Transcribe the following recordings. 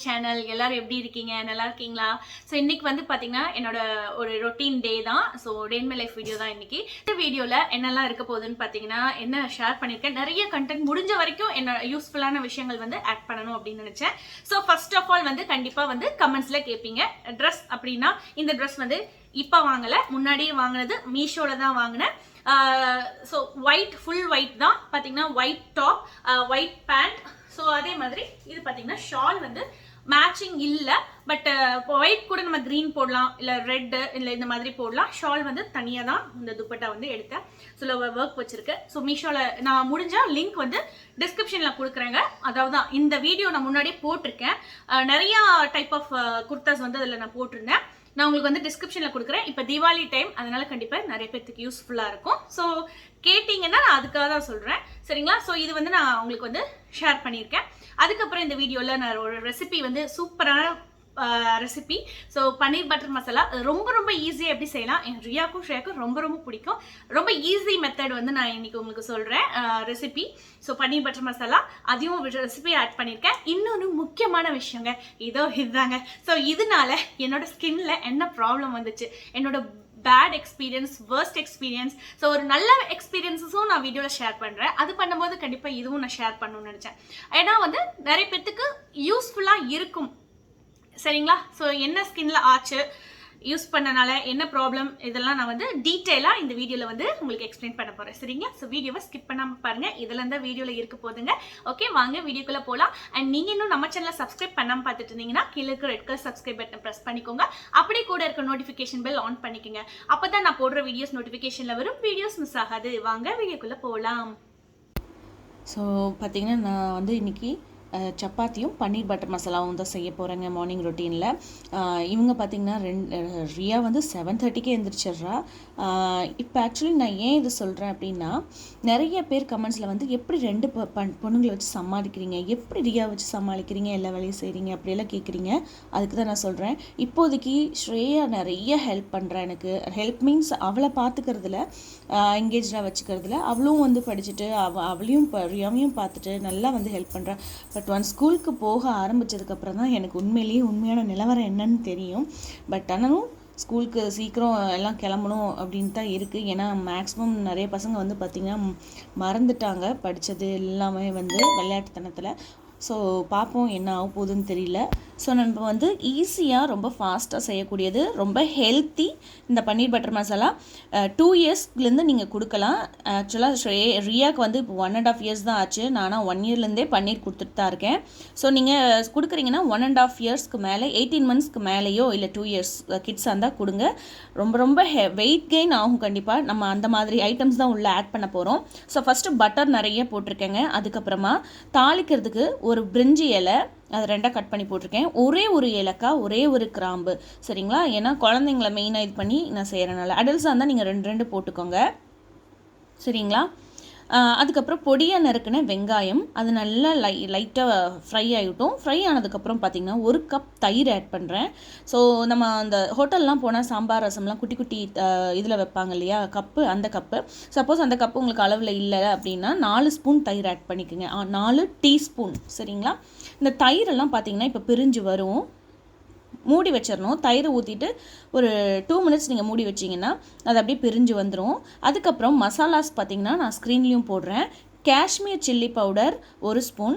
Channel. எல்லாரும் எப்படி இருக்கீங்க? நல்லா இருக்கீங்களா? ஸோ இன்னைக்கு வந்து பார்த்தீங்கன்னா என்னோட ஒரு ரொட்டீன் டே தான். So day in my life video தான் இன்னைக்கு. இந்த வீடியோவில் என்னெல்லாம் இருக்க போகுதுன்னு பார்த்தீங்கன்னா என்ன ஷேர் பண்ணியிருக்கேன். நிறைய கண்டென்ட் முடிஞ்ச வரைக்கும் என்ன யூஸ்ஃபுல்லான விஷயங்கள் வந்து ஆட் பண்ணணும் அப்படின்னு நினச்சேன். ஸோ ஃபர்ஸ்ட் ஆஃப் ஆல் வந்து கண்டிப்பாக வந்து கமெண்ட்ஸில் கேட்பீங்க. ட்ரெஸ் அப்படின்னா இந்த ட்ரெஸ் வந்து இப்போ வாங்கலை, முன்னாடியே வாங்கினது, மீஷோவில் தான் வாங்கினேன். ஸோ ஒயிட், ஃபுல் ஒயிட் தான் பார்த்தீங்கன்னா, white top, white pant. So அதே மாதிரி இது பார்த்தீங்கன்னா ஷால் வந்து மேட்சிங் இல்லை, பட் ஒயிட் கூட நம்ம க்ரீன் போடலாம், இல்லை ரெட்டு, இல்லை இந்த மாதிரி போடலாம். ஷால் வந்து தனியாக தான் இந்த துப்பட்டா வந்து எடுத்தேன். ஸோ ஒர்க் வச்சிருக்கு. ஸோ மீஷோவில் நான் முடிஞ்சால் லிங்க் வந்து டிஸ்கிரிப்ஷனில் கொடுக்குறேங்க. அதாவது இந்த வீடியோ நான் முன்னாடியே போட்டிருக்கேன். நிறையா டைப் ஆஃப் குர்தாஸ் வந்து அதில் நான் போட்டிருந்தேன். நான் உங்களுக்கு வந்து டிஸ்கிரிப்ஷனில் கொடுக்குறேன். இப்போ தீபாவளி டைம், அதனால கண்டிப்பாக நிறைய பேருக்கு யூஸ்ஃபுல்லாக இருக்கும். ஸோ கேட்டிங்கன்னா நான் அதுக்காக தான் சொல்கிறேன், சரிங்களா? ஸோ இது வந்து நான் உங்களுக்கு வந்து ஷேர் பண்ணியிருக்கேன். அதுக்கப்புறம் இந்த வீடியோவில் நான் ஒரு ரெசிபி வந்து சூப்பரான ரெசிபி. ஸோ பன்னீர் பட்டர் மசாலா ரொம்ப ரொம்ப ஈஸியாக எப்படி செய்யலாம், என் ரியாக்கும் ஷ்ரேயாக்கும் ரொம்ப ரொம்ப பிடிக்கும். ரொம்ப ஈஸி மெத்தட் வந்து நான் இன்னைக்கு உங்களுக்கு சொல்கிறேன் ரெசிபி. ஸோ பன்னீர் பட்டர் மசாலா அதையும் ரெசிபி ஆட் பண்ணியிருக்கேன். இன்னொன்று முக்கியமான விஷயங்க, இதுதாங்க. ஸோ இதனால என்னோட ஸ்கின்ல என்ன ப்ராப்ளம் வந்துச்சு, என்னோட bad experience, worst experience, so ஒரு நல்ல எக்ஸ்பீரியன்ஸஸும் நான் வீடியோவில் ஷேர் பண்ணுறேன். அது பண்ணும்போது கண்டிப்பாக இதுவும் நான் ஷேர் பண்ணணும்னு நினச்சேன். ஏன்னா வந்து நிறைய பேர்த்துக்கு யூஸ்ஃபுல்லாக இருக்கும், சரிங்களா? ஸோ என்ன ஸ்கின்ல ஆச்சு, யூஸ் பண்ணனால என்ன ப்ராப்ளம், இதெல்லாம் நான் வந்து டீட்டெயிலாக இந்த வீடியோவில் வந்து உங்களுக்கு எக்ஸ்பிளைன் பண்ண போகிறேன், சரிங்களா? ஸோ வீடியோவை ஸ்கிப் பண்ணாமல் பாருங்கள். இதெல்லாம் தான் வீடியோவில் இருக்க போதுங்க. ஓகே, வாங்க வீடியோக்குள்ளே போகலாம். அண்ட் நீங்கள் இன்னும் நம்ம சேனலை சப்ஸ்கிரைப் பண்ணாமல் பார்த்துட்டு இருந்தீங்கன்னா கீழே இருக்க red colour subscribe button press பண்ணிக்கோங்க. அப்படியே கூட இருக்க நோட்டிஃபிகேஷன் பெல் ஆன் பண்ணிக்கோங்க. அப்போ தான் நான் போடுற வீடியோஸ் நோட்டிஃபிகேஷனில் வரும், வீடியோஸ் மிஸ் ஆகாது. வாங்க வீடியோக்குள்ளே போகலாம். ஸோ பார்த்திங்கன்னா நான் வந்து இன்றைக்கி சப்பாத்தியும் பன்னீர் பட்டர் மசாலாவும் தான் செய்ய போகிறேங்க மார்னிங் ரொட்டீனில். இவங்க பார்த்திங்கன்னா ரியா வந்து 7:30க்கே எழுந்திரிச்சிட்றா. இப்போ ஆக்சுவலி நான் ஏன் இது சொல்கிறேன் அப்படின்னா, நிறைய பேர் கமெண்ட்ஸில் வந்து எப்படி 2 பொண்ணுங்களை வச்சு சமாளிக்கிறீங்க, எப்படி ரியா வச்சு சமாளிக்கிறீங்க, எல்லா வேலையும் செய்கிறீங்க அப்படியெல்லாம் கேட்குறீங்க. அதுக்கு தான் நான் சொல்கிறேன். இப்போதைக்கு ஸ்ரேயா நிறைய ஹெல்ப் பண்ணுறேன். எனக்கு ஹெல்ப் மீன்ஸ் அவளை பார்த்துக்கிறதுல, எங்கேஜாக வச்சுக்கிறதுல, அவளும் வந்து படிச்சுட்டு அவளையும் ரியாவையும் பார்த்துட்டு நல்லா வந்து ஹெல்ப் பண்ணுறேன். பட் ஒன் ஸ்கூலுக்கு போக ஆரம்பித்ததுக்கப்புறம் தான் எனக்கு உண்மையான நிலவரம் என்னன்னு தெரியும். பட் ஆனாலும் ஸ்கூலுக்கு சீக்கிரம் எல்லாம் கிளம்பணும் அப்படின்னு தான் இருக்குது. ஏன்னா மேக்ஸிமம் நிறைய பசங்க வந்து பார்த்திங்கன்னா மறந்துட்டாங்க படித்தது எல்லாமே வந்து விளையாட்டுத்தனத்தில். ஸோ பார்ப்போம் என்ன ஆக போகுதுன்னு தெரியல. ஸோ நம்ம வந்து ஈஸியாக ரொம்ப ஃபாஸ்ட்டாக செய்யக்கூடியது, ரொம்ப ஹெல்த்தி இந்த பன்னீர் பட்டர் மசாலா 2 இயர்ஸ்லேருந்து நீங்கள் கொடுக்கலாம். ஆக்சுவலாக ரியாவுக்கு வந்து இப்போ 1.5 இயர்ஸ் தான் ஆச்சு. நானும் 1 இயர்லேருந்தே பன்னீர் கொடுத்துட்டு தான் இருக்கேன். ஸோ நீங்கள் கொடுக்குறீங்கன்னா 1.5 இயர்ஸ்க்கு மேலே, 18 மந்த்ஸ்க்கு மேலேயோ இல்லை 2 இயர்ஸ் கிட்ஸாக இருந்தால் கொடுங்க. ரொம்ப ரொம்ப வெயிட் கெயின் ஆகும் கண்டிப்பாக. நம்ம அந்த மாதிரி ஐட்டம்ஸ் தான் உள்ளே ஆட் பண்ண போகிறோம். ஸோ ஃபஸ்ட்டு பட்டர் நிறைய போட்டிருக்கேங்க. அதுக்கப்புறமா தாளிக்கிறதுக்கு ஒரு பிரிஞ்சி இலை, அதை 2 கட் பண்ணி போட்டிருக்கேன். ஒரே ஒரு ஏலக்காய், ஒரே ஒரு கிராம்பு, சரிங்களா? ஏன்னா குழந்தைங்கள மெயினாக இது பண்ணி நான் செய்கிறனால. அடல்ட்ஸாக இருந்தால் நீங்கள் 2 போட்டுக்கோங்க, சரிங்களா? அதுக்கப்புறம் பொடியாக நறுக்கின வெங்காயம், அது நல்லா லைட்டாக ஃப்ரை ஆகிட்டோம். ஃப்ரை ஆனதுக்கப்புறம் பார்த்திங்கன்னா 1 கப் தயிர் ஆட் பண்ணுறேன். ஸோ நம்ம அந்த ஹோட்டல்லாம் போனால் சாம்பார் ரசம்லாம் குட்டி குட்டி இதில் வைப்பாங்க இல்லையா, கப்பு, அந்த கப்பு. சப்போஸ் அந்த கப்பு உங்களுக்கு அளவில் இல்லை அப்படின்னா 4 ஸ்பூன் தயிர் ஆட் பண்ணிக்கோங்க. 4 டீஸ்பூன், சரிங்களா? இந்த தயிரெல்லாம் பார்த்திங்கன்னா இப்போ பிரிஞ்சு வரும். மூடி வச்சிடணும். தயிரை ஊற்றிட்டு ஒரு 2 மினிட்ஸ் நீங்கள் மூடி வச்சிங்கன்னா அது அப்படியே பிரிஞ்சு வந்துடும். அதுக்கப்புறம் மசாலாஸ் பார்த்திங்கன்னா நான் ஸ்க்ரீன்லேயும் போடுறேன். Kashmir chilli powder 1 spoon,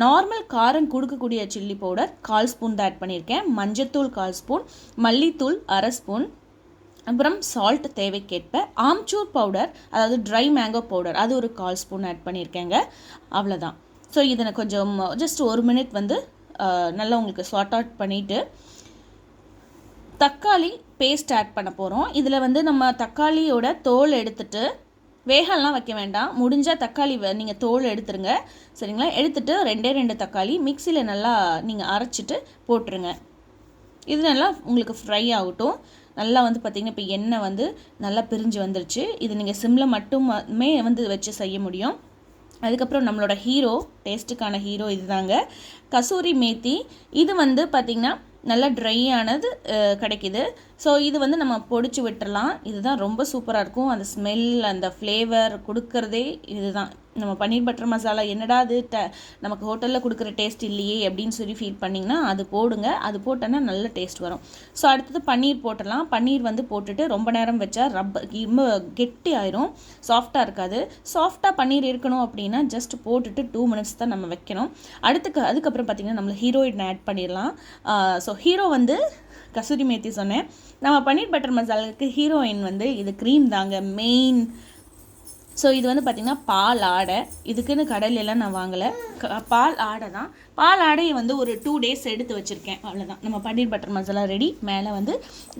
normal காரம் கொடுக்கக்கூடிய சில்லி பவுடர் 1/4 ஸ்பூன் தான் ஆட் பண்ணியிருக்கேன். மஞ்சத்தூள் 1/4 ஸ்பூன், மல்லித்தூள் 1/2 ஸ்பூன், அப்புறம் சால்ட் தேவைக்கேற்ப, ஆம்ச்சூர் பவுடர் அதாவது ட்ரை மேங்கோ பவுடர் அது ஒரு 1/4 ஸ்பூன் ஆட் பண்ணியிருக்கேங்க. அவ்வளோதான். ஸோ இதை நான் கொஞ்சம் ஜஸ்ட் 1 மினிட் வந்து நல்லா உங்களுக்கு சார்ட் அவுட் பண்ணிவிட்டு தக்காளி பேஸ்ட் ஆட் பண்ண போகிறோம். இதில் வந்து நம்ம தக்காளியோட தோல் எடுத்துட்டு, வேகலாம் வைக்க வேண்டாம், முடிஞ்சால் தக்காளி நீங்கள் தோல் எடுத்துருங்க, சரிங்களா? எடுத்துகிட்டு 2 தக்காளி மிக்சியில் நல்லா நீங்கள் அரைச்சிட்டு போட்டுருங்க. இது நல்லா உங்களுக்கு ஃப்ரை ஆகட்டும். நல்லா வந்து பார்த்திங்கன்னா இப்போ எண்ணெய் வந்து நல்லா பிரிஞ்சு வந்துருச்சு. இது நீங்கள் சிம்மில் மட்டுமே வந்து வச்சு செய்ய முடியும். அதுக்கப்புறம் நம்மளோட ஹீரோ, டேஸ்ட்டுக்கான ஹீரோ இதுதாங்க, கசூரி மேத்தி. இது வந்து பார்த்திங்கன்னா நல்லா ட்ரை ஆனது கிடைக்கிது. ஸோ இது வந்து நம்ம பொடிச்சு விட்டுறலாம். இதுதான் ரொம்ப சூப்பராக இருக்கும். அந்த ஸ்மெல், அந்த ஃப்ளேவர் கொடுக்கறதே இதுதான். நம்ம பன்னீர் பட்டர் மசாலா என்னடா அது நமக்கு ஹோட்டலில் கொடுக்குற டேஸ்ட் இல்லையே அப்படின்னு சொல்லி ஃபீல் பண்ணிங்கன்னா அது போடுங்க. அது போட்டோன்னா நல்ல டேஸ்ட் வரும். ஸோ அடுத்தது பன்னீர் போட்டுடலாம். பன்னீர் வந்து போட்டுட்டு ரொம்ப நேரம் வச்சா ரொம்ப கெட்டி ஆயிரும், சாஃப்டாக இருக்காது. சாஃப்டாக பன்னீர் இருக்கணும் அப்படின்னா ஜஸ்ட் போட்டுட்டு 2 மினிட்ஸ் தான் நம்ம வைக்கணும். அதுக்கப்புறம் பார்த்திங்கன்னா நம்மளை ஹீரோயின் ஆட் பண்ணிடலாம். ஸோ ஹீரோ வந்து கசூரி மேத்தி சொன்னேன். நம்ம பன்னீர் பட்டர் மசாலாவுக்கு ஹீரோயின் வந்து இது க்ரீம் தாங்க மெயின். ஸோ இது வந்து பார்த்திங்கன்னா பால் ஆடை. இதுக்குன்னு கடையிலலாம் நான் வாங்கலை, பால் ஆடை தான். பால் ஆடையை வந்து ஒரு 2 days எடுத்து வச்சுருக்கேன், அவ்வளோதான். நம்ம பன்னீர் பட்டர் மசாலா ரெடி. மேலே வந்து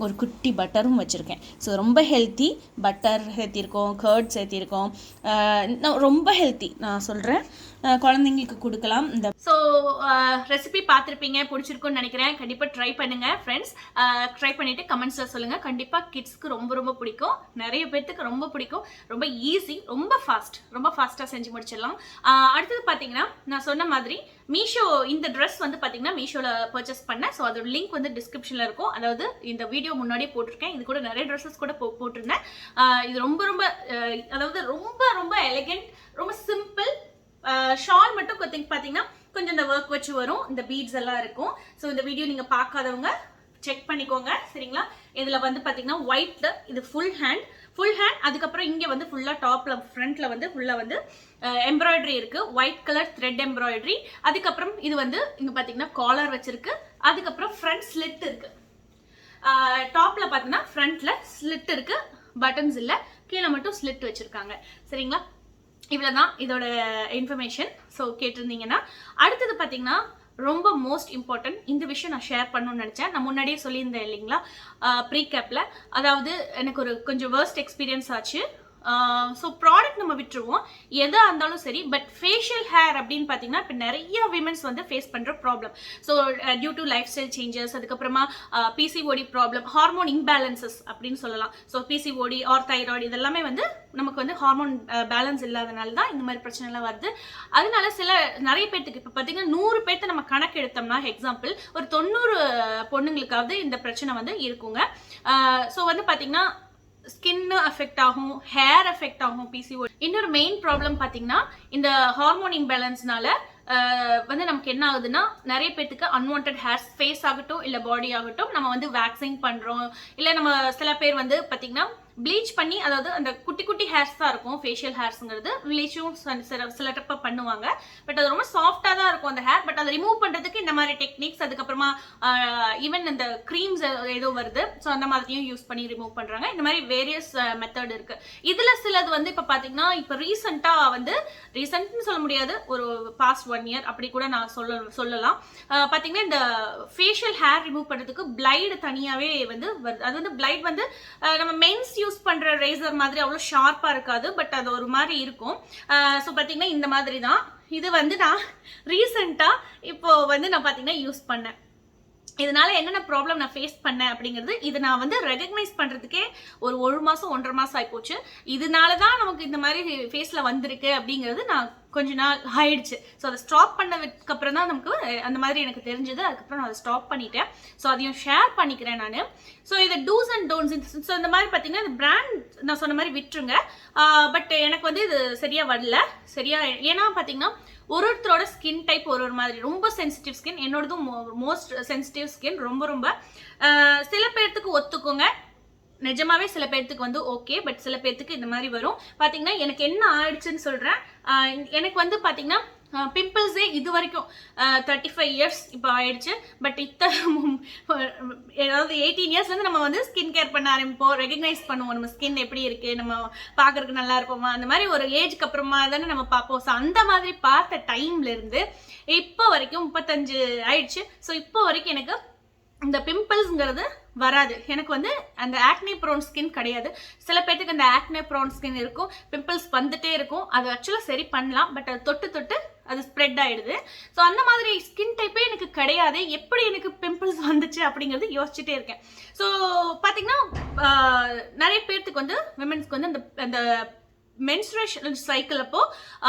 ஒரு குட்டி பட்டரும் வச்சுருக்கேன். ஸோ ரொம்ப ஹெல்த்தி. பட்டர் சேர்த்திருக்கோம், கர்ட் சேர்த்திருக்கோம், ரொம்ப ஹெல்த்தி நான் சொல்கிறேன். குழந்தைங்களுக்கு கொடுக்கலாம். இந்த ஸோ ரெசிபி பார்த்துருப்பீங்க, பிடிச்சிருக்குன்னு நினைக்கிறேன். கண்டிப்பாக ட்ரை பண்ணுங்கள் ஃப்ரெண்ட்ஸ். ட்ரை பண்ணிவிட்டு கமெண்ட்ஸில் சொல்லுங்கள். கண்டிப்பாக கிட்ஸ்க்கு ரொம்ப ரொம்ப பிடிக்கும், நிறைய பேர்த்துக்கு ரொம்ப பிடிக்கும். ரொம்ப ஈஸி, ரொம்ப ஃபாஸ்ட்டாக செஞ்சு முடிச்சிடலாம். அடுத்தது பார்த்தீங்கன்னா நான் சொன்ன மாதிரி மீஷோ இந்த ட்ரெஸ் வந்து பார்த்தீங்கன்னா மீஷோவில் பர்ச்சேஸ் பண்ணேன். ஸோ அதோட லிங்க் வந்து டிஸ்கிரிப்ஷனில் இருக்கும். அதாவது இந்த வீடியோ முன்னாடியே போட்டிருக்கேன். இது கூட நிறைய ட்ரெஸ்ஸஸ் கூட போட்டிருந்தேன். இது ரொம்ப அதாவது ரொம்ப எலிகென்ட், ரொம்ப சிம்பிள். ஷால் மட்டும் பார்த்தீங்கன்னா கொஞ்சம் இந்த ஒர்க் வச்சு வரும், இந்த பீட்ஸ் எல்லாம் இருக்கும். ஸோ இந்த வீடியோ நீங்கள் பார்க்காதவங்க செக் பண்ணிக்கோங்க, சரிங்களா? இதில் வந்து பார்த்தீங்கன்னா ஒயிட்ல இது ஃபுல் ஹேண்ட். அதுக்கப்புறம் இங்கே வந்து ஃபுல்லாக டாப்பில் ஃப்ரண்ட்டில் வந்து ஃபுல்லாக வந்து எம்ப்ராய்டரி இருக்குது, ஒயிட் கலர் த்ரெட் எம்ப்ராய்டரி. அதுக்கப்புறம் இது வந்து இங்கே பார்த்தீங்கன்னா காலர் வச்சிருக்கு. அதுக்கப்புறம் ஃப்ரண்ட் ஸ்லிட் இருக்குது. டாப்பில் பார்த்தீங்கன்னா ஃப்ரண்ட்டில் ஸ்லிட் இருக்குது, பட்டன்ஸ் இல்லை, கீழே மட்டும் ஸ்லிட் வச்சுருக்காங்க, சரிங்களா? இவ்வளோதான் இதோட இன்ஃபர்மேஷன். ஸோ கேட்டிருந்தீங்கன்னா அடுத்தது பார்த்தீங்கன்னா ரொம்ப மோஸ்ட் இம்பார்ட்டன்ட் இந்த விஷயம் நான் ஷேர் பண்ணணும்னு நினச்சேன். நான் முன்னாடியே சொல்லியிருந்தேன் இல்லைங்களா ப்ரீகேப்பில். அதாவது எனக்கு ஒரு கொஞ்சம் வேர்ஸ்ட் எக்ஸ்பீரியன்ஸ் ஆச்சு. ஸோ ப்ராடக்ட் நம்ம விட்டுருவோம், எதாக இருந்தாலும் சரி. பட் ஃபேஷியல் ஹேர் அப்படின்னு பார்த்தீங்கன்னா இப்போ நிறைய விமென்ஸ் வந்து ஃபேஸ் பண்ணுற problem. So due to lifestyle changes, அதுக்கப்புறமா பிசிஓடி ப்ராப்ளம், ஹார்மோன் இம்பேலன்சஸ் அப்படின்னு சொல்லலாம். ஸோ பிசிஓடி ஆர் தைராய்டு இதெல்லாமே வந்து நமக்கு வந்து ஹார்மோன் பேலன்ஸ் இல்லாதனால தான் இந்த மாதிரி பிரச்சனைலாம் வருது. அதனால நிறைய பேர்த்துக்கு இப்போ பார்த்தீங்கன்னா 100 பேர்த்த நம்ம கணக்கு எடுத்தோம்னா எக்ஸாம்பிள் ஒரு 90 பொண்ணுங்களுக்காவது இந்த பிரச்சனை வந்து இருக்குங்க. ஸோ வந்து பார்த்தீங்கன்னா ஸ்கின் அஃபெக்ட் ஆகும், ஹேர் அஃபெக்ட் ஆகும், பிசிஓடி. இன்னொரு மெயின் ப்ராப்ளம் பார்த்தீங்கன்னா இந்த ஹார்மோன் இம்பேலன்ஸ்னால வந்து நமக்கு என்ன ஆகுதுன்னா நிறைய பேர்த்துக்கு அன்வான்ட் ஹேர்ஸ், ஃபேஸ் ஆகட்டும் இல்லை பாடி ஆகட்டும், நம்ம வந்து வேக்சிங் பண்ணுறோம். இல்லை நம்ம சில பேர் வந்து பார்த்தீங்கன்னா ப்ளீச் பண்ணி, அதாவது அந்த குட்டி குட்டி ஹேர்ஸ் தான் இருக்கும் ஃபேஷியல் ஹேர்ஸுங்கிறது, ப்ளீச்சும் சில டப்பை பண்ணுவாங்க. பட் அது ரொம்ப சாஃப்டாக தான் இருக்கும் அந்த ஹேர். பட் அதை ரிமூவ் பண்ணுறதுக்கு இந்த மாதிரி டெக்னிக்ஸ், அதுக்கப்புறமா ஈவன் இந்த க்ரீம்ஸ் ஏதோ வருது, ஸோ அந்த மாதிரியும் யூஸ் பண்ணி ரிமூவ் பண்ணுறாங்க. இந்த மாதிரி வேரியஸ் மெத்தட் இருக்குது. இதில் சிலது வந்து இப்போ பார்த்தீங்கன்னா இப்போ ரீசெண்ட்னு சொல்ல முடியாது, ஒரு பாஸ்ட் 1 year அப்படி கூட நான் சொல்லலாம். பார்த்தீங்கன்னா இந்த ஃபேஷியல் ஹேர் ரிமூவ் பண்ணுறதுக்கு பிளைடு தனியாகவே வந்து வருது. அது வந்து பிளைட் வந்து நம்ம மென்ஸ் யூஸ் பண்ற ரேசர் மாதிரி அவ்வளோ ஷார்ப்பா இருக்காது, பட் அது ஒரு மாதிரி இருக்கும். ஸோ பார்த்தீங்கன்னா இந்த மாதிரி தான் இது வந்து நான் ரீசெண்டாக இப்போ வந்து நான் பார்த்தீங்கன்னா யூஸ் பண்ணேன். இதனால என்னென்ன ப்ராப்ளம் நான் ஃபேஸ் பண்ணேன் அப்படிங்கிறது இதை நான் வந்து ரெகக்னைஸ் பண்ணுறதுக்கே ஒரு மாதம் 1.5 மாதம் ஆகிப்போச்சு. இதனால தான் நமக்கு இந்த மாதிரி ஃபேஸில் வந்திருக்கு அப்படிங்கிறது நான் கொஞ்ச நாள் ஆயிடுச்சு. ஸோ அதை ஸ்டாப் பண்ணதுக்கு அப்புறம் தான் நமக்கு அந்த மாதிரி எனக்கு தெரிஞ்சது. அதுக்கப்புறம் நான் அதை ஸ்டாப் பண்ணிட்டேன். ஸோ அதையும் ஷேர் பண்ணிக்கிறேன் நான். ஸோ இதை டூஸ் அண்ட் டோன்ஸ். ஸோ இந்த மாதிரி பார்த்தீங்கன்னா இந்த பிராண்ட் நான் சொன்ன மாதிரி விட்டுருங்க. பட் எனக்கு வந்து இது சரியாக வரல. ஏன்னா பார்த்தீங்கன்னா ஒருத்தரோட ஸ்கின் டைப் ஒரு மாதிரி. ரொம்ப சென்சிட்டிவ் ஸ்கின், என்னோடதும் மோஸ்ட் சென்சிட்டிவ் ஸ்கின். ரொம்ப சில பேர்த்துக்கு ஒத்துக்குங்க, நிஜமாவே சில பேர்த்துக்கு வந்து ஓகே. பட் சில பேர்த்துக்கு இந்த மாதிரி வரும். பார்த்தீங்கன்னா எனக்கு என்ன ஆயிடுச்சுன்னு சொல்கிறேன். எனக்கு வந்து பார்த்தீங்கன்னா பிம்பிள்ஸே இது வரைக்கும் 35 years இப்போ ஆயிடுச்சு. பட் ஏதாவது 18 yearsலேருந்து நம்ம வந்து ஸ்கின் கேர் பண்ண ஆரம்பிப்போம், ரெகக்னைஸ் பண்ணுவோம் நம்ம ஸ்கின் எப்படி இருக்குது, நம்ம பார்க்கறதுக்கு நல்லா இருப்போமா, அந்த மாதிரி ஒரு ஏஜ்க்கு அப்புறமா தானே நம்ம பார்ப்போம். ஸோ அந்த மாதிரி பார்த்த டைம்லேருந்து இப்போ வரைக்கும் 35 ஆயிடுச்சு. ஸோ இப்போ வரைக்கும் எனக்கு இந்த பிம்பிள்ஸ்ங்கிறது வராது. எனக்கு வந்து அந்த ஆக்னே ப்ரோன் ஸ்கின் கிடையாது. சில பேர்த்துக்கு அந்த ஆக்னே ப்ரோன் ஸ்கின் இருக்கும், பிம்பிள்ஸ் வந்துட்டே இருக்கும். அது ஆக்சுவலாக சரி பண்ணலாம், பட் அது தொட்டு அது ஸ்ப்ரெட் ஆகிடுது. ஸோ அந்த மாதிரி ஸ்கின் டைப்பே எனக்கு கிடையாது. எப்படி எனக்கு பிம்பிள்ஸ் வந்துச்சு அப்படிங்கிறது யோசிச்சுட்டே இருக்கேன். ஸோ பார்த்தீங்கன்னா நிறைய பேர்த்துக்கு வந்து விமென்ஸ்க்கு வந்து அந்த மென்ஸ்ட்ரேஷன் சைக்கிள் அப்போ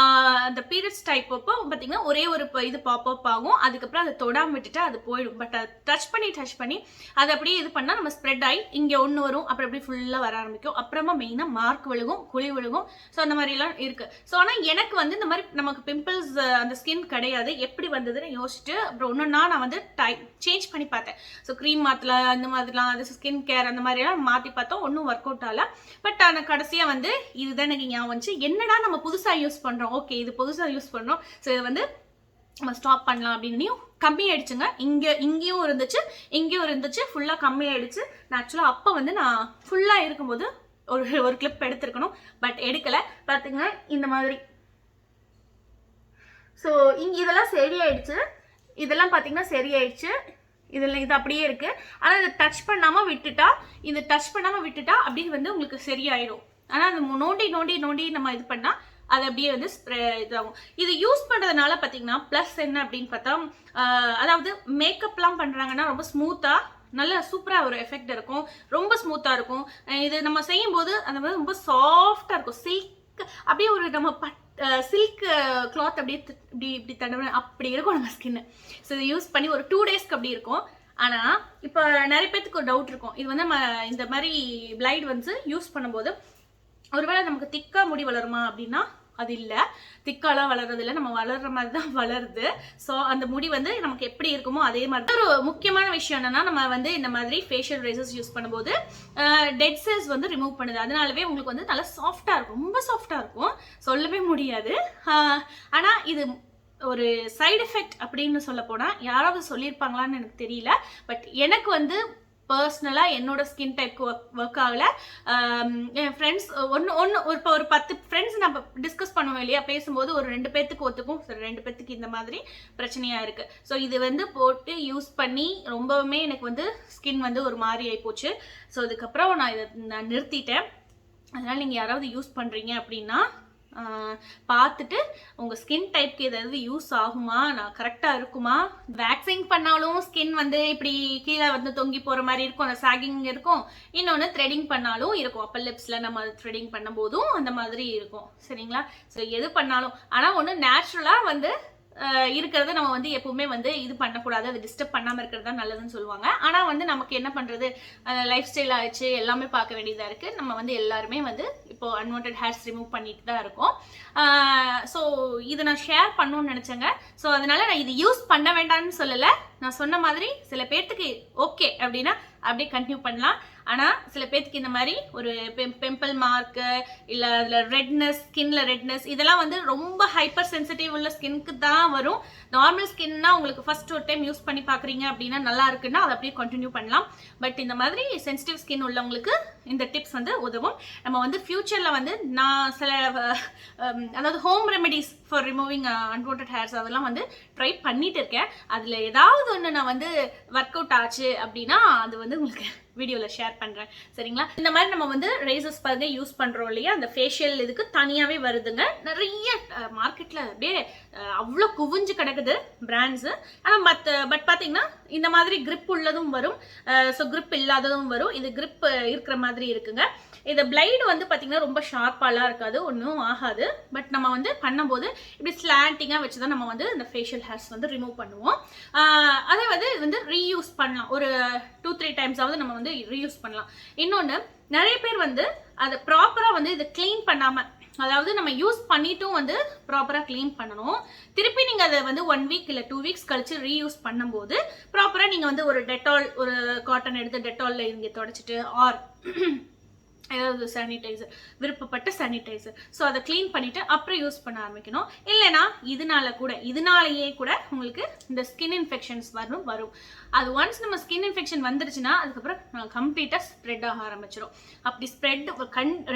அந்த பீரியட்ஸ் டைப் அப்போ பார்த்தீங்கன்னா ஒரே ஒரு இது பாப்அப் ஆகும். அதுக்கப்புறம் அதை தொடாமல் விட்டுட்டு அது போயிடும். பட் அதை டச் பண்ணி அதை அப்படியே இது பண்ணால் நம்ம ஸ்ப்ரெட் ஆகி இங்கே ஒன்று வரும், அப்புறம் அப்படியே ஃபுல்லாக வர ஆரம்பிக்கும். அப்புறமா மெயினாக மார்க் விழுகும், குழி விழுகும். ஸோ அந்த மாதிரிலாம் இருக்குது. ஸோ ஆனால் எனக்கு வந்து இந்த மாதிரி நமக்கு பிம்பிள்ஸ் அந்த ஸ்கின் கிடையாது. எப்படி வந்ததுன்னு யோசிச்சுட்டு அப்புறம் ஒன்றுன்னா நான் வந்து சேஞ்ச் பண்ணி பார்த்தேன். ஸோ க்ரீம் மாற்றலாம், அந்த மாதிரிலாம், அது ஸ்கின் கேர் அந்த மாதிரிலாம் மாற்றி பார்த்தோம். ஒன்றும் ஒர்க் அவுட் ஆகல. பட் ஆனால் கடைசியாக வந்து இதுதான் எனக்கு வந்துச்சு. என்னடா நம்ம புதுசா யூஸ் பண்றோம், ஓகே இது புதுசா யூஸ் பண்றோம், சோ இதை வந்து நம்ம ஸ்டாப் பண்ணலாம் அப்படின்னு கம்மி ஆயிடுச்சுங்க. இங்கேயும் இருந்துச்சு ஃபுல்லா கம்மி ஆயிடுச்சு. நான் ஆக்சுவலா அப்ப வந்து நான் ஃபுல்லா இருக்கும்போது ஒரு கிளிப் எடுத்திருக்கணும், பட் எடுக்கல. பாத்தீங்கன்னா இந்த மாதிரி. ஸோ இங்க இதெல்லாம் சரியாயிடுச்சு, இதெல்லாம் பாத்தீங்கன்னா சரியாயிடுச்சு. இது அப்படியே இருக்கு. ஆனா இதை டச் பண்ணாம விட்டுட்டா அப்படியே வந்து உங்களுக்கு சரியாயிடும். ஆனால் அது நோண்டி நம்ம இது பண்ணால் அது அப்படியே வந்து இதாகும். இது யூஸ் பண்ணுறதுனால பார்த்தீங்கன்னா ப்ளஸ் என்ன அப்படின்னு பார்த்தா, அதாவது மேக்கப்லாம் பண்ணுறாங்கன்னா ரொம்ப ஸ்மூத்தாக நல்ல சூப்பராக ஒரு எஃபெக்ட் இருக்கும், ரொம்ப ஸ்மூத்தாக இருக்கும். இது நம்ம செய்யும்போது அந்த மாதிரி ரொம்ப சாஃப்டாக இருக்கும். சில்க் அப்படியே ஒரு நம்ம சில்க் கிளாத் அப்படியே இப்படி தடவை அப்படி இருக்கும் நம்ம ஸ்கின்னு. ஸோ இதை யூஸ் பண்ணி ஒரு 2 டேஸ்க்கு அப்படி இருக்கும். ஆனால் இப்போ நிறைய பேத்துக்கு ஒரு டவுட் இருக்கும், இது வந்து நம்ம இந்த மாதிரி பிளைட் வந்து யூஸ் பண்ணும்போது ஒருவேளை நமக்கு திக்கா முடி வளருமா அப்படின்னா அது இல்லை. திக்காலாம் வளர்றது இல்லை, நம்ம வளர்ற மாதிரி தான் வளருது. ஸோ அந்த முடி வந்து நமக்கு எப்படி இருக்குமோ அதே மாதிரி. ஒரு முக்கியமான விஷயம் என்னன்னா, நம்ம வந்து இந்த மாதிரி ஃபேஷியல் ரேசர்ஸ் யூஸ் பண்ணும்போது டெட் செல்ஸ் வந்து ரிமூவ் பண்ணுது. அதனாலவே உங்களுக்கு வந்து நல்லா சாஃப்டா இருக்கும், ரொம்ப சாஃப்டா இருக்கும், சொல்லவே முடியாது. ஆனால் இது ஒரு சைடு எஃபெக்ட் அப்படின்னு சொல்ல போனால் யாராவது சொல்லியிருப்பாங்களான்னு எனக்கு தெரியல. பட் எனக்கு வந்து பர்சனலாக என்னோட ஸ்கின் டைப்க்கு ஒர்க் ஆகலை. என் ஃப்ரெண்ட்ஸ் இப்போ ஒரு 10 ஃப்ரெண்ட்ஸ் நம்ம டிஸ்கஸ் பண்ணுவோம் இல்லையா, பேசும்போது ஒரு 2 பேர்த்துக்கு ஒத்துக்கும், சரி 2 பேர்த்துக்கு இந்த மாதிரி பிரச்சனையாக இருக்குது. ஸோ இது வந்து போட்டு யூஸ் பண்ணி ரொம்பவுமே எனக்கு வந்து ஸ்கின் வந்து ஒரு மாதிரி ஆகிப்போச்சு. ஸோ அதுக்கப்புறம் நான் நிறுத்திட்டேன். அதனால் நீங்கள் யாராவது யூஸ் பண்ணுறீங்க அப்படின்னா பார்த்துட்டு உங்கள் ஸ்கின் டைப்க்கு ஏதாவது யூஸ் ஆகுமா, நான் கரெக்டாக இருக்குமா. வேக்சிங் பண்ணாலும் ஸ்கின் வந்து இப்படி கீழே வந்து தொங்கி போகிற மாதிரி இருக்கும், அந்த சாகிங் இருக்கும். இன்னொன்று த்ரெடிங் பண்ணாலும் இருக்கும், அப்போ லிப்ஸில் நம்ம த்ரெடிங் பண்ணும் போதும் அந்த மாதிரி இருக்கும். சரிங்களா. ஸோ எது பண்ணாலும் ஆனால் ஒன்று நேச்சுரலாக வந்து இருக்கிறத நம்ம வந்து எப்பவுமே வந்து இது பண்ணக்கூடாது, அது டிஸ்டர்ப் பண்ணாமல் இருக்கிறது தான் நல்லதுன்னு சொல்லுவாங்க. ஆனால் வந்து நமக்கு என்ன பண்ணுறது, லைஃப் ஸ்டைல் ஆயிடுச்சு, எல்லாமே பார்க்க வேண்டியதாக இருக்குது. நம்ம வந்து எல்லாருமே வந்து இப்போ அன்வான்டட் ஹேர்ஸ் ரிமூவ் பண்ணிட்டு தான் இருக்கோம். ஸோ இதை நான் ஷேர் பண்ணணும்னு நினச்சேங்க. ஸோ அதனால நான் இது யூஸ் பண்ண வேண்டாம்னு சொல்லலை. நான் சொன்ன மாதிரி சில பேர்த்துக்கு ஓகே அப்படின்னா அப்படியே கண்டினியூ பண்ணலாம். ஆனால் சில பேர்த்துக்கு இந்த மாதிரி ஒரு பிம்பிள் மார்க்கு இல்லை அதில் ரெட்னஸ், ஸ்கின்ல ரெட்னஸ், இதெல்லாம் வந்து ரொம்ப ஹைப்பர் சென்சிட்டிவ் உள்ள ஸ்கின்க்கு தான் வரும். நார்மல் ஸ்கின்னா உங்களுக்கு ஃபர்ஸ்ட் ஒரு டைம் யூஸ் பண்ணி பார்க்குறீங்க அப்படின்னா நல்லா இருக்குன்னா அதை அப்படியே கண்டினியூ பண்ணலாம். பட் இந்த மாதிரி சென்சிட்டிவ் ஸ்கின் உள்ளவங்களுக்கு இந்த டிப்ஸ் வந்து உதவும். நம்ம வந்து ஃபியூச்சரில் வந்து நான் சில அதாவது home remedies for removing unwanted hairs அதெல்லாம் வந்து ட்ரை பண்ணிட்டு இருக்கேன். அதில் ஏதாவது ஒன்று நான் வந்து ஒர்க் அவுட் ஆச்சு அப்படின்னா அது வந்து உங்களுக்கு வீடியோவில் ஷேர் பண்ணுறேன். சரிங்களா. இந்த மாதிரி நம்ம வந்து ரேசர்ஸ் பாருங்க யூஸ் பண்ணுறோம் இல்லையா, அந்த ஃபேஷியல் இதுக்கு தனியாகவே வருதுங்க. நிறைய மார்க்கெட்டில் அப்படியே அவ்வளோ குவிஞ்சு கிடக்குது பிராண்ட்ஸு. ஆனால் பட் பார்த்தீங்கன்னா இந்த மாதிரி கிரிப் உள்ளதும் வரும், ஸோ கிரிப் இல்லாததும் வரும். இது கிரிப் இருக்கிற மாதிரி இருக்குங்க. இந்த பிளைடு வந்து பார்த்தீங்கன்னா ரொம்ப ஷார்ப்பாலாம் இருக்காது, ஒன்றும் ஆகாது. பட் நம்ம வந்து பண்ணும்போது இப்படி ஸ்லாண்டிங்காக வச்சு தான் நம்ம வந்து இந்த ஃபேஷியல் ஹேர்ஸ் வந்து ரிமூவ் பண்ணுவோம். அதே வந்து ரீயூஸ் பண்ணலாம், ஒரு 2-3 டைம்ஸாவது நம்ம வந்து ரீயூஸ் பண்ணலாம். இன்னொன்று நிறைய பேர் வந்து அதை ப்ராப்பராக வந்து இதை க்ளீன் பண்ணாமல், அதாவது நம்ம யூஸ் பண்ணிட்டும் வந்து ப்ராப்பராக க்ளீன் பண்ணணும். திருப்பி நீங்கள் அதை வந்து 1 வீக் இல்லை 2 வீக்ஸ் கழிச்சு ரீயூஸ் பண்ணும்போது ப்ராப்பராக நீங்கள் வந்து ஒரு டெட்டால், ஒரு காட்டன் எடுத்து டெட்டாலில் இங்கே தொடச்சிட்டு ஆர் ஏதாவது சானிடைசர், விருப்பப்பட்ட சானிடைசர், ஸோ அதை க்ளீன் பண்ணிவிட்டு அப்புறம் யூஸ் பண்ண ஆரம்பிக்கணும். இல்லைனா இதனாலேயே கூட உங்களுக்கு இந்த ஸ்கின் இன்ஃபெக்ஷன்ஸ் வரும். அது ஒன்ஸ் நம்ம ஸ்கின் இன்ஃபெக்ஷன் வந்துருச்சுன்னா அதுக்கப்புறம் கம்ப்ளீட்டாக ஸ்ப்ரெட் ஆக ஆரம்பிச்சிடும். அப்படி ஸ்ப்ரெட்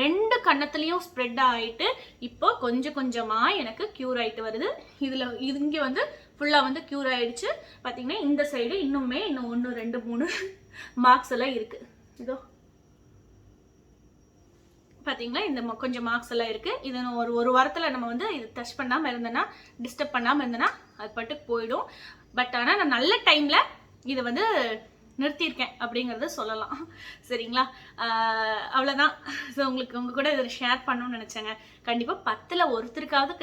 2 கன்னத்துலேயும் ஸ்ப்ரெட் ஆகிட்டு இப்போ கொஞ்சம் கொஞ்சமாக எனக்கு க்யூர் ஆகிட்டு வருது. இது இங்கே வந்து ஃபுல்லாக வந்து க்யூர் ஆகிடுச்சு. பார்த்தீங்கன்னா இந்த சைடு இன்னும் 1, 2, 3 மார்க்ஸ் எல்லாம் இருக்குது. இதோ பார்த்தீங்களா, இந்த கொஞ்சம் மார்க்ஸ் எல்லாம் இருக்குது. இது ஒரு வாரத்தில் நம்ம வந்து இது டச் பண்ணாமல் இருந்தேன்னா, டிஸ்டர்ப் பண்ணாமல் இருந்தேன்னா அது பாட்டுக்கு போயிடும். பட் ஆனால் நான் நல்ல டைமில் இதை வந்து நிறுத்தியிருக்கேன் அப்படிங்கிறத சொல்லலாம். சரிங்களா? அவ்வளோதான். ஸோ உங்களுக்கு உங்கள் கூட இதில் ஷேர் பண்ணணும்னு நினச்சேங்க. கண்டிப்பாக 10ல் ஒருத்தருக்காவது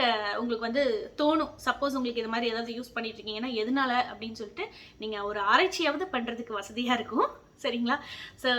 உங்களுக்கு வந்து தோணும். சப்போஸ் உங்களுக்கு இது மாதிரி ஏதாவது யூஸ் பண்ணிட்டு இருக்கீங்கன்னா எதனால அப்படின்னு சொல்லிட்டு நீங்கள் ஒரு ஆராய்ச்சியாவது பண்ணுறதுக்கு வசதியாக இருக்கும். சரிங்களா? ஸோ